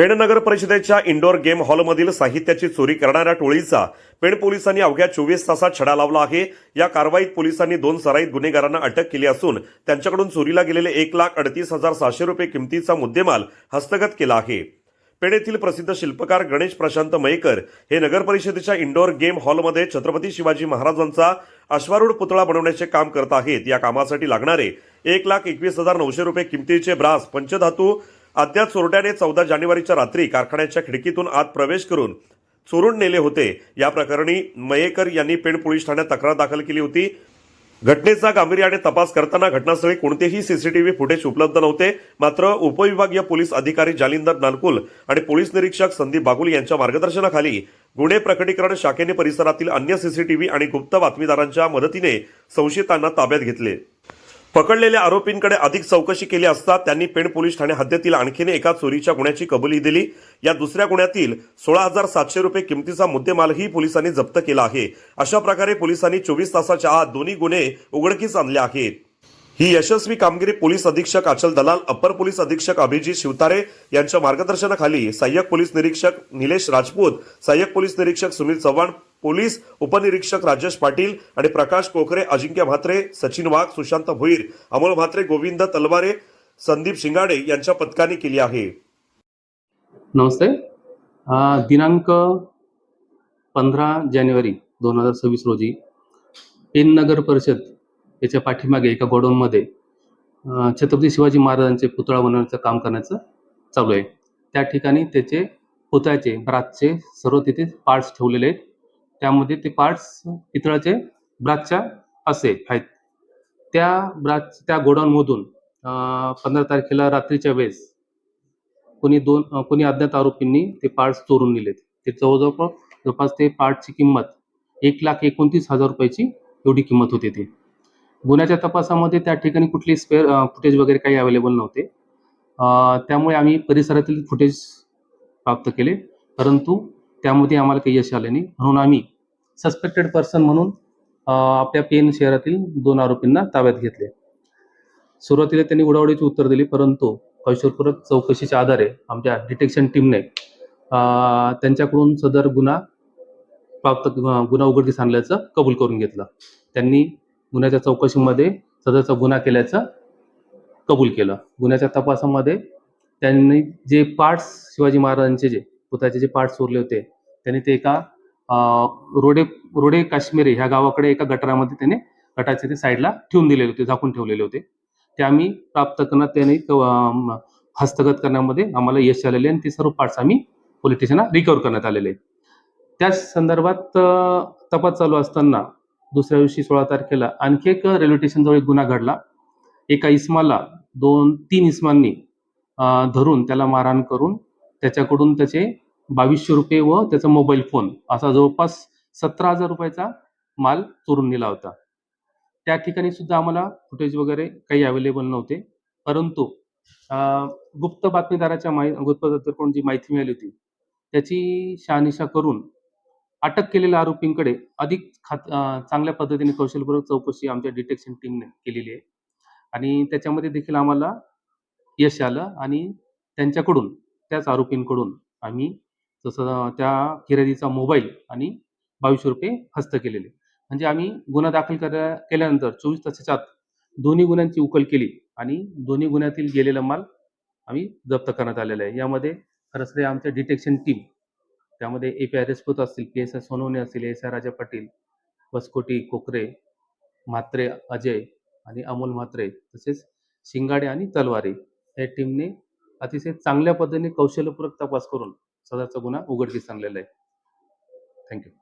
पेण नगर परिषदेच्या indoor game हॉलमधील साहित्याची चोरी करणाऱ्या टोळीचा पेण पोलिसांनी अवघ्या 24 तासात छडा लावला आहे। या कारवाईत पोलिसांनी 2 सराईत गुन्हेगारांना अटक केली असून त्यांच्याकडून चोरीला गेलेले 1,38,700 रुपये किमतीचा मुद्देमाल हस्तगत केला आहे। पेण येथील प्रसिद्ध शिल्पकार गणेश प्रशांत मयेकर हे नगर परिषदेच्या इंडोर गेम हॉलमध्ये छत्रपती शिवाजी महाराजांचा अश्वारूढ पुतळा बनवण्याचे काम करत आहेत। या कामासाठी लागणारे 1,21,900 रुपये किमतीचे ब्रास पंचधातू अज्ञात चोरट्याने 14 जानेवारीच्या रात्री कारखान्याच्या खिडकीतून आत प्रवेश करून चोरून नेले होते। या प्रकरणी मयेकर यांनी पेण पोलीस ठाण्यात तक्रार दाखल केली होती। घटनेचा गांभीर्याने तपास करताना घटनास्थळी कोणतेही सीसीटीव्ही फुटेज उपलब्ध नव्हते। मात्र उपविभागीय पोलीस अधिकारी जालिंदर नानकुल आणि पोलीस निरीक्षक संदीप बागुल यांच्या मार्गदर्शनाखाली गुन्हे प्रकटीकरण शाखेने परिसरातील अन्य सीसीटीव्ही आणि गुप्त बातमीदारांच्या मदतीने संशयितांना ताब्यात घेतले। पकडलेल्या आरोपींकडे अधिक चौकशी केली असता त्यांनी पेण पोलीस ठाणे हद्दीतील आणखीन एका चोरीच्या गुन्ह्याची कबुली दिली। या दुसऱ्या गुन्ह्यातील 16,700 रुपये किमतीचा मुद्देमालही पोलिसांनी जप्त केला आहे। अशा प्रकारे पोलिसांनी 24 तासाच्या आत दोन्ही गुन्हे उघडकीस आणले आहेत। ही यशस्वी कामगिरी पोलीस अधीक्षक अचल दलाल, अप्पर पोलीस अधीक्षक अभिजित शिवतारे यांच्या मार्गदर्शनाखाली सहाय्यक पोलीस निरीक्षक निलेश राजपूत, सहाय्यक पोलीस निरीक्षक सुनील चव्हाण, पोलीस उपनिरीक्षक राजेश पाटील आणि प्रकाश कोकरे, अजिंक्य म्हात्रे, सचिन वाघ, सुशांत भोईर, अमोल म्हात्रे, गोविंद तलवारे, संदीप शिंगाडे यांच्या पथकाने केली आहे। नमस्ते। दिनांक 15 जानेवारी 2026 रोजी पेण नगर परिषद याच्या पाठीमागे एका गोडाऊनमध्ये छत्रपती शिवाजी महाराजांचे पुतळा बनवण्याचं काम करण्याचं चालू आहे। त्या ठिकाणी त्याचे पुतळ्याचे ब्रासचे सर्व तिथे पार्ट्स ठेवलेले आहेत। त्यामध्ये ते पार्ट्स पितळाचे ब्रासच्या असे आहेत। त्या गोडाऊनमधून 15 तारखेला रात्रीच्या वेळेस कोणी अज्ञात आरोपींनी ते पार्ट्स चोरून नेलेत। ते जवळपास ते पार्टची किंमत 1,29,000 रुपयाची एवढी किंमत होती। ती गुन्ह्याच्या तपासामध्ये त्या ठिकाणी कुठली फुटेज वगैरे काही अवेलेबल नव्हते। त्यामुळे आम्ही परिसरातील फुटेज प्राप्त केले, परंतु त्यामध्ये आम्हाला काही यश आले नाही। म्हणून आम्ही सस्पेक्टेड पर्सन म्हणून आपल्या पेण शहरातील 2 आरोपींना ताब्यात घेतले। सुरुवातीला त्यांनी उडावडीची उत्तर दिली, परंतु कौशलपूर्वक चौकशीच्या आधारे आमच्या डिटेक्शन टीमने त्यांच्याकडून सदर गुन्हा उघडकीस आणल्याचं कबूल करून घेतलं। त्यांनी गुन्ह्याच्या चौकशीमध्ये सदरचा गुन्हा केल्याचं कबूल केलं। गुन्ह्याच्या तपासामध्ये त्यांनी जे पार्ट्स शिवाजी महाराजांचे जे पुतळ्याचे जे पार्ट्स चोरले होते, त्यांनी ते एका रोडे काश्मीरी ह्या गावाकडे एका गटारामध्ये त्याने गटाच्या ते साईडला ठेवून दिलेले होते, झाकून ठेवलेले होते। ते आम्ही प्राप्त करण्यात त्याने हस्तगत करण्यामध्ये आम्हाला यश आलेले आणि ते सर्व पार्ट्स आम्ही पोलीस स्टेशनला रिकव्हर करण्यात आलेले। त्या संदर्भात तपास चालू असताना दुसऱ्या दिवशी 16 तारखेला आणखी एक रेल्वे स्टेशनजवळ एक गुन्हा घडला। एका इस्माला 2-3 इस्मांनी धरून त्याला मारहाण करून त्याच्याकडून त्याचे 2,200 रुपये व त्याचा मोबाईल फोन असा जवळपास 17,000 रुपयाचा माल चोरून नेला होता। त्या ठिकाणी सुद्धा आम्हाला फुटेज वगैरे काही अवेलेबल नव्हते, परंतु गुप्त बातमीदाराकडून जी माहिती मिळाली होती त्याची शहानिशा करून अटक केलेल्या आरोपींकडे अधिक चांगल्या पद्धतीने कौशलपूर्वक चौकशी आमच्या डिटेक्शन टीमने केलेली आहे आणि त्याच्यामध्ये देखील आम्हाला यश आलं आणि त्यांच्याकडून त्याच आरोपींकडून आम्ही जसं त्या फिर्यादीचा मोबाईल आणि 2,200 रुपये हस्त केलेले। म्हणजे आम्ही गुन्हा दाखल केल्यानंतर 24 तासाच्या आत दोन्ही गुन्ह्यांची उकल केली आणि दोन्ही गुन्ह्यातील गेलेला माल आम्ही जप्त करण्यात आलेला आहे। यामध्ये खरंच ते आमच्या डिटेक्शन टीम, त्यामध्ये API राजपूत असतील, PSI सोनवणे असतील, ASI राजा पाटील, वसकोटी, कोकरे, म्हात्रे अजय आणि अमोल म्हात्रे, तसेच शिंगाडे आणि तलवारे या टीमने अतिशय चांगल्या पद्धतीने कौशल्यपूर्वक तपास करून सदरचा गुन्हा उघडकीस आणलेला आहे। थँक्यू।